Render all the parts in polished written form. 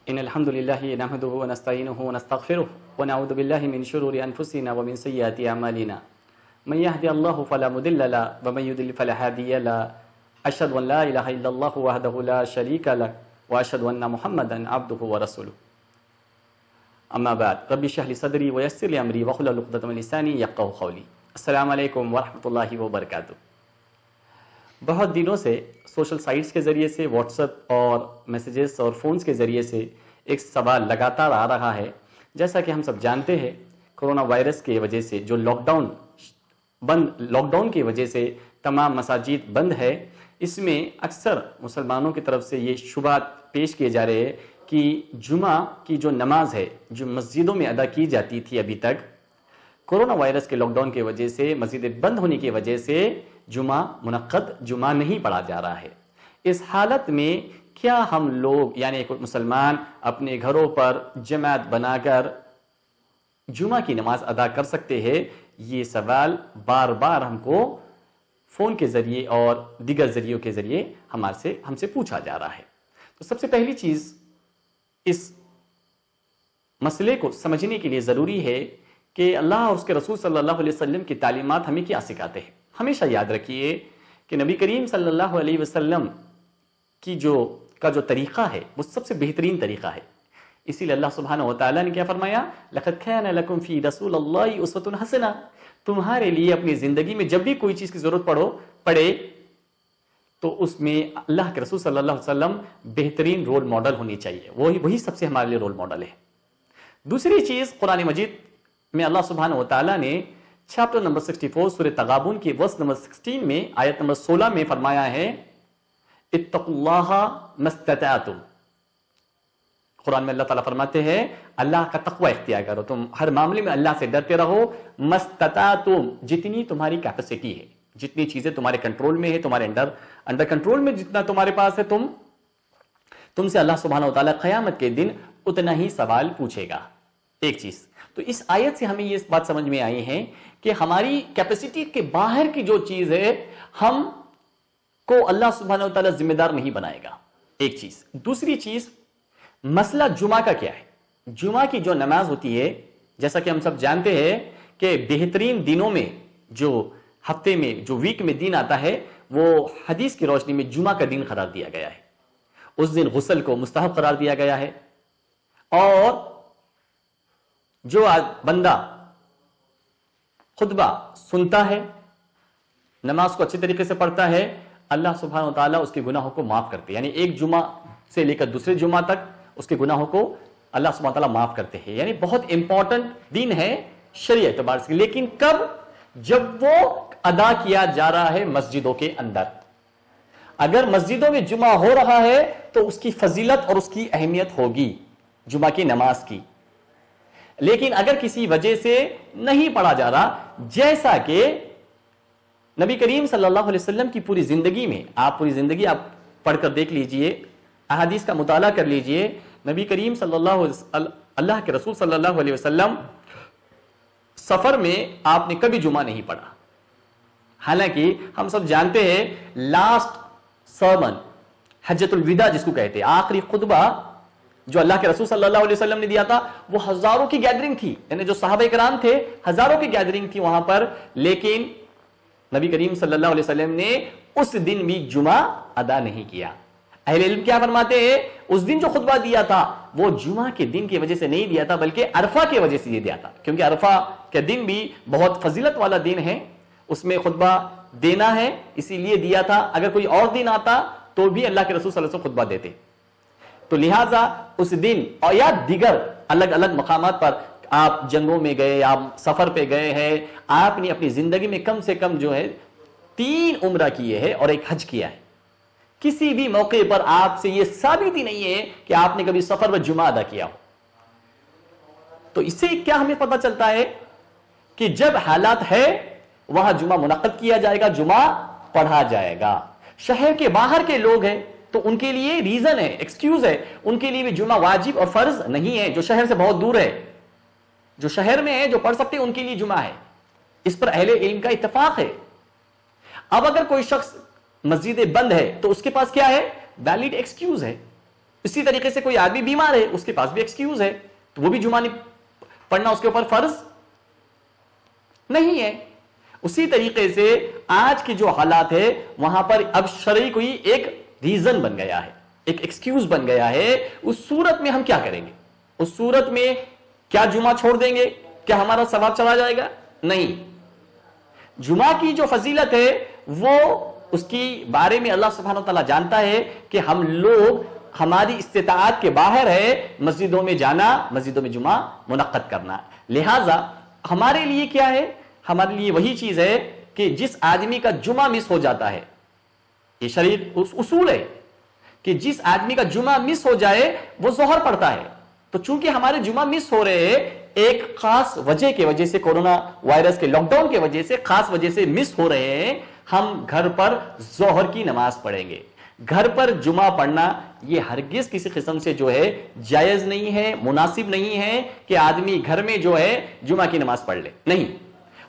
إن الحمد لله نحمده ونستعينه ونستغفره ونعوذ بالله من شرور أنفسنا ومن سيئات أعمالنا من يهدي الله فلا مضل له ومن يضلل فلا هادي له أشهد أن لا إله إلا الله وحده لا شريك له وأشهد أن محمدا عبده ورسوله أما بعد رب اشرح لي صدري ويسر لي أمري واحلل عقدة من لساني يفقهوا قولي السلام علیکم ورحمۃ اللہ وبرکاتہ۔ بہت دنوں سے سوشل سائٹس کے ذریعے سے، واٹس ایپ اور میسیجز اور فونز کے ذریعے سے ایک سوال لگاتار آ رہا ہے۔ جیسا کہ ہم سب جانتے ہیں، کرونا وائرس کی وجہ سے جو لاک ڈاؤن کی وجہ سے تمام مساجد بند ہے، اس میں اکثر مسلمانوں کی طرف سے یہ شبہات پیش کیے جا رہے ہیں کہ جمعہ کی جو نماز ہے جو مسجدوں میں ادا کی جاتی تھی ابھی تک، کورونا وائرس کے لاک ڈاؤن کی وجہ سے، مسجدیں بند ہونے کی وجہ سے جمعہ نہیں پڑھا جا رہا ہے۔ اس حالت میں کیا ہم لوگ یعنی ایک مسلمان اپنے گھروں پر جماعت بنا کر جمعہ کی نماز ادا کر سکتے ہیں؟ یہ سوال بار بار ہم کو فون کے ذریعے اور دیگر ذریعوں کے ذریعے ہم سے پوچھا جا رہا ہے۔ تو سب سے پہلی چیز اس مسئلے کو سمجھنے کے لیے ضروری ہے کہ اللہ اور اس کے رسول صلی اللہ علیہ وسلم کی تعلیمات ہمیں کیا سکھاتے ہیں۔ ہمیشہ یاد رکھیے کہ نبی کریم صلی اللہ علیہ وسلم کی جو طریقہ ہے وہ سب سے بہترین طریقہ ہے۔ اسی لیے اللہ سبحانہ وتعالی نے کیا فرمایا؟ لَقَدْ كَانَ لَكُمْ فِي رَسُولِ اللَّهِ أُسْوَةٌ حَسَنَةٌ، تمہارے لیے اپنی زندگی میں جب بھی کوئی چیز کی ضرورت پڑے تو اس میں اللہ کے رسول صلی اللہ علیہ وسلم بہترین رول ماڈل ہونی چاہیے، وہی سب سے ہمارے لیے رول ماڈل ہے۔ دوسری چیز، قرآن مجید میں اللہ سبحانہ وتعالی نے چیپٹر نمبر 64 سورہ تغابن کی ورس نمبر 16 میں آیت نمبر 16 میں فرمایا ہے اتقوا اللہ ما استطعتم۔ قرآن میں اللہ تعالیٰ فرماتے ہیں اللہ کا تقوی اختیار کرو، تم ہر معاملے میں اللہ سے ڈرتے رہو، ما استطعتم، جتنی تمہاری کیپیسٹی ہے، جتنی چیزیں تمہارے کنٹرول میں ہے، تمہارے انڈر کنٹرول میں جتنا تمہارے پاس ہے، تم سے اللہ سبحانہ وتعالی قیامت کے دن اتنا ہی سوال پوچھے گا۔ ایک چیز تو اس آیت سے ہمیں یہ بات سمجھ میں آئی ہے کہ ہماری کیپیسٹی کے باہر کی جو چیز ہے ہم کو اللہ سبحانہ وتعالی ذمہ دار نہیں بنائے گا، ایک چیز۔ دوسری چیز، مسئلہ جمعہ کا کیا ہے؟ جمعہ کی جو نماز ہوتی ہے، جیسا کہ ہم سب جانتے ہیں کہ بہترین دنوں میں، جو ہفتے میں، جو ویک میں دن آتا ہے، وہ حدیث کی روشنی میں جمعہ کا دن قرار دیا گیا ہے۔ اس دن غسل کو مستحب قرار دیا گیا ہے، اور جو بندہ خطبہ سنتا ہے، نماز کو اچھے طریقے سے پڑھتا ہے، اللہ سبحانہ وتعالی اس کے گناہوں کو معاف کرتے ہیں۔ یعنی ایک جمعہ سے لے کر دوسرے جمعہ تک اس کے گناہوں کو اللہ سبحانہ وتعالی معاف کرتے ہیں۔ یعنی بہت امپورٹنٹ دن ہے شرعی اعتبار سے، لیکن کب؟ جب وہ ادا کیا جا رہا ہے مسجدوں کے اندر۔ اگر مسجدوں میں جمعہ ہو رہا ہے تو اس کی فضیلت اور اس کی اہمیت ہوگی جمعہ کی نماز کی۔ لیکن اگر کسی وجہ سے نہیں پڑھا جا رہا، جیسا کہ نبی کریم صلی اللہ علیہ وسلم کی پوری زندگی میں، پوری زندگی آپ پڑھ کر دیکھ لیجئے، احادیث کا مطالعہ کر لیجئے، نبی کریم اللہ کے رسول صلی اللہ علیہ وسلم سفر میں آپ نے کبھی جمعہ نہیں پڑھا۔ حالانکہ ہم سب جانتے ہیں لاسٹ سرمن، حجۃ الوداع جس کو کہتے ہیں، آخری خطبہ جو اللہ کے رسول صلی اللہ علیہ وسلم نے دیا تھا، وہ ہزاروں کی گیدرنگ تھی، یعنی جو صحابہ کرام تھے ہزاروں کی گیدرنگ تھی وہاں پر، لیکن نبی کریم صلی اللہ علیہ وسلم نے اس دن بھی جمعہ ادا نہیں کیا۔ اہل علم کیا فرماتے ہیں؟ اس دن جو خطبہ دیا تھا وہ جمعہ کے دن کی وجہ سے نہیں دیا تھا، بلکہ عرفہ کی وجہ سے یہ دیا تھا، کیونکہ عرفہ کے دن بھی بہت فضیلت والا دن ہے، اس میں خطبہ دینا ہے، اسی لیے دیا تھا۔ اگر کوئی اور دن آتا تو بھی اللہ کے رسول صلی اللہ علیہ وسلم خطبہ دیتے۔ تو لہٰذا اس دن اور یا دیگر الگ الگ مقامات پر، آپ جنگوں میں گئے، آپ سفر پہ گئے ہیں، آپ نے اپنی زندگی میں کم سے کم جو ہے 3 عمرہ کیے ہیں اور 1 حج کیا ہے، کسی بھی موقع پر آپ سے یہ ثابت ہی نہیں ہے کہ آپ نے کبھی سفر میں جمعہ ادا کیا ہو۔ تو اس سے کیا ہمیں پتہ چلتا ہے کہ جب حالات ہے وہاں جمعہ منعقد کیا جائے گا، جمعہ پڑھا جائے گا۔ شہر کے باہر کے لوگ ہیں تو ان کے لیے ریزن ہے، ایکسکیوز ہے، ان کے لیے بھی جمعہ واجب اور فرض نہیں ہے۔ جو شہر سے بہت دور ہے، جو شہر میں ہے، جو پڑھ سکتے ہیں، ان کے لیے جمعہ ہے۔ اس پر اہل علم کا اتفاق ہے۔ اب اگر کوئی شخص مسجد بند ہے تو اس کے پاس کیا ہے؟ ویلڈ ایکسکیوز ہے، اسی طریقے سے کوئی آدمی بیمار ہے، اس کے پاس بھی ایکسکیوز ہے، تو وہ بھی جمعہ پڑھنا اس کے اوپر فرض نہیں ہے۔ اسی طریقے سے آج کے جو حالات ہے وہاں پر اب شرعی کوئی ایک ریزن بن گیا ہے، ایک ایکسکیوز بن گیا ہے، اس صورت میں ہم کیا کریں گے؟ اس صورت میں کیا جمعہ چھوڑ دیں گے؟ کیا ہمارا ثواب چلا جائے گا؟ نہیں۔ جمعہ کی جو فضیلت ہے وہ اس کی بارے میں اللہ سبحانہ وتعالیٰ جانتا ہے کہ ہم لوگ ہماری استطاعت کے باہر ہے مسجدوں میں جانا، مسجدوں میں جمعہ منعقد کرنا، لہٰذا ہمارے لیے کیا ہے؟ ہمارے لیے وہی چیز ہے کہ جس آدمی کا جمعہ مس ہو جاتا ہے، یہ شرعی اصول ہے کہ جس آدمی کا جمعہ مس ہو جائے وہ ظہر پڑتا ہے، تو چونکہ ہمارے جمعہ مس ہو رہے ہیں ایک خاص وجہ کی وجہ سے، کورونا وائرس کے لاک ڈاؤن کی وجہ سے خاص وجہ سے مس ہو رہے ہیں، ہم گھر پر ظہر کی نماز پڑھیں گے۔ گھر پر جمعہ پڑھنا یہ ہرگز کسی قسم سے جو ہے جائز نہیں ہے، مناسب نہیں ہے کہ آدمی گھر میں جو ہے جمعہ کی نماز پڑھ لے، نہیں۔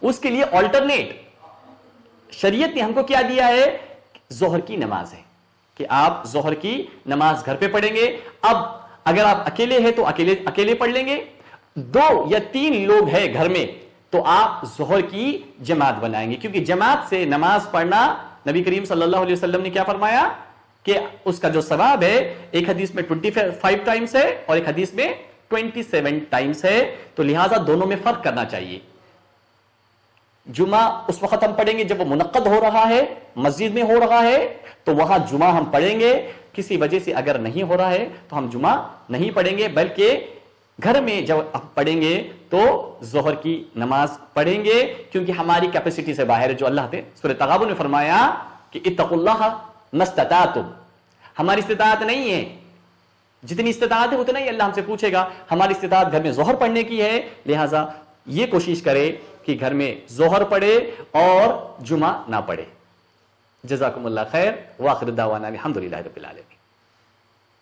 اس کے لیے آلٹرنیٹ شریعت نے ہم کو کیا دیا ہے؟ ظہر کی نماز ہے کہ آپ ظہر کی نماز گھر پہ پڑھیں گے۔ اب اگر آپ اکیلے ہیں تو اکیلے پڑھ لیں گے، 2 یا 3 لوگ ہیں گھر میں تو آپ ظہر کی جماعت بنائیں گے، کیونکہ جماعت سے نماز پڑھنا نبی کریم صلی اللہ علیہ وسلم نے کیا فرمایا کہ اس کا جو ثواب ہے ایک حدیث میں 25 ٹائمز ہے اور ایک حدیث میں 27 ٹائمز ہے، تو لہٰذا دونوں میں فرق کرنا چاہیے۔ جمعہ اس وقت ہم پڑھیں گے جب وہ منعقد ہو رہا ہے، مسجد میں ہو رہا ہے تو وہاں جمعہ ہم پڑھیں گے، کسی وجہ سے اگر نہیں ہو رہا ہے تو ہم جمعہ نہیں پڑھیں گے، بلکہ گھر میں جب ہم پڑھیں گے تو ظہر کی نماز پڑھیں گے، کیونکہ ہماری کیپیسٹی سے باہر ہے، جو اللہ نے سورہ تغابن میں فرمایا کہ اتقوا اللہ ما استطعتم، ہماری استطاعت نہیں ہے، جتنی استطاعت ہے اتنا ہی اللہ ہم سے پوچھے گا، ہماری استطاعت گھر میں ظہر پڑھنے کی ہے، لہٰذا یہ کوشش کرے کہ گھر میں ظہر پڑھے اور جمعہ نہ پڑھے۔ جزاکم اللہ خیر، وآخر دعوانا الحمدللہ رب العالمین۔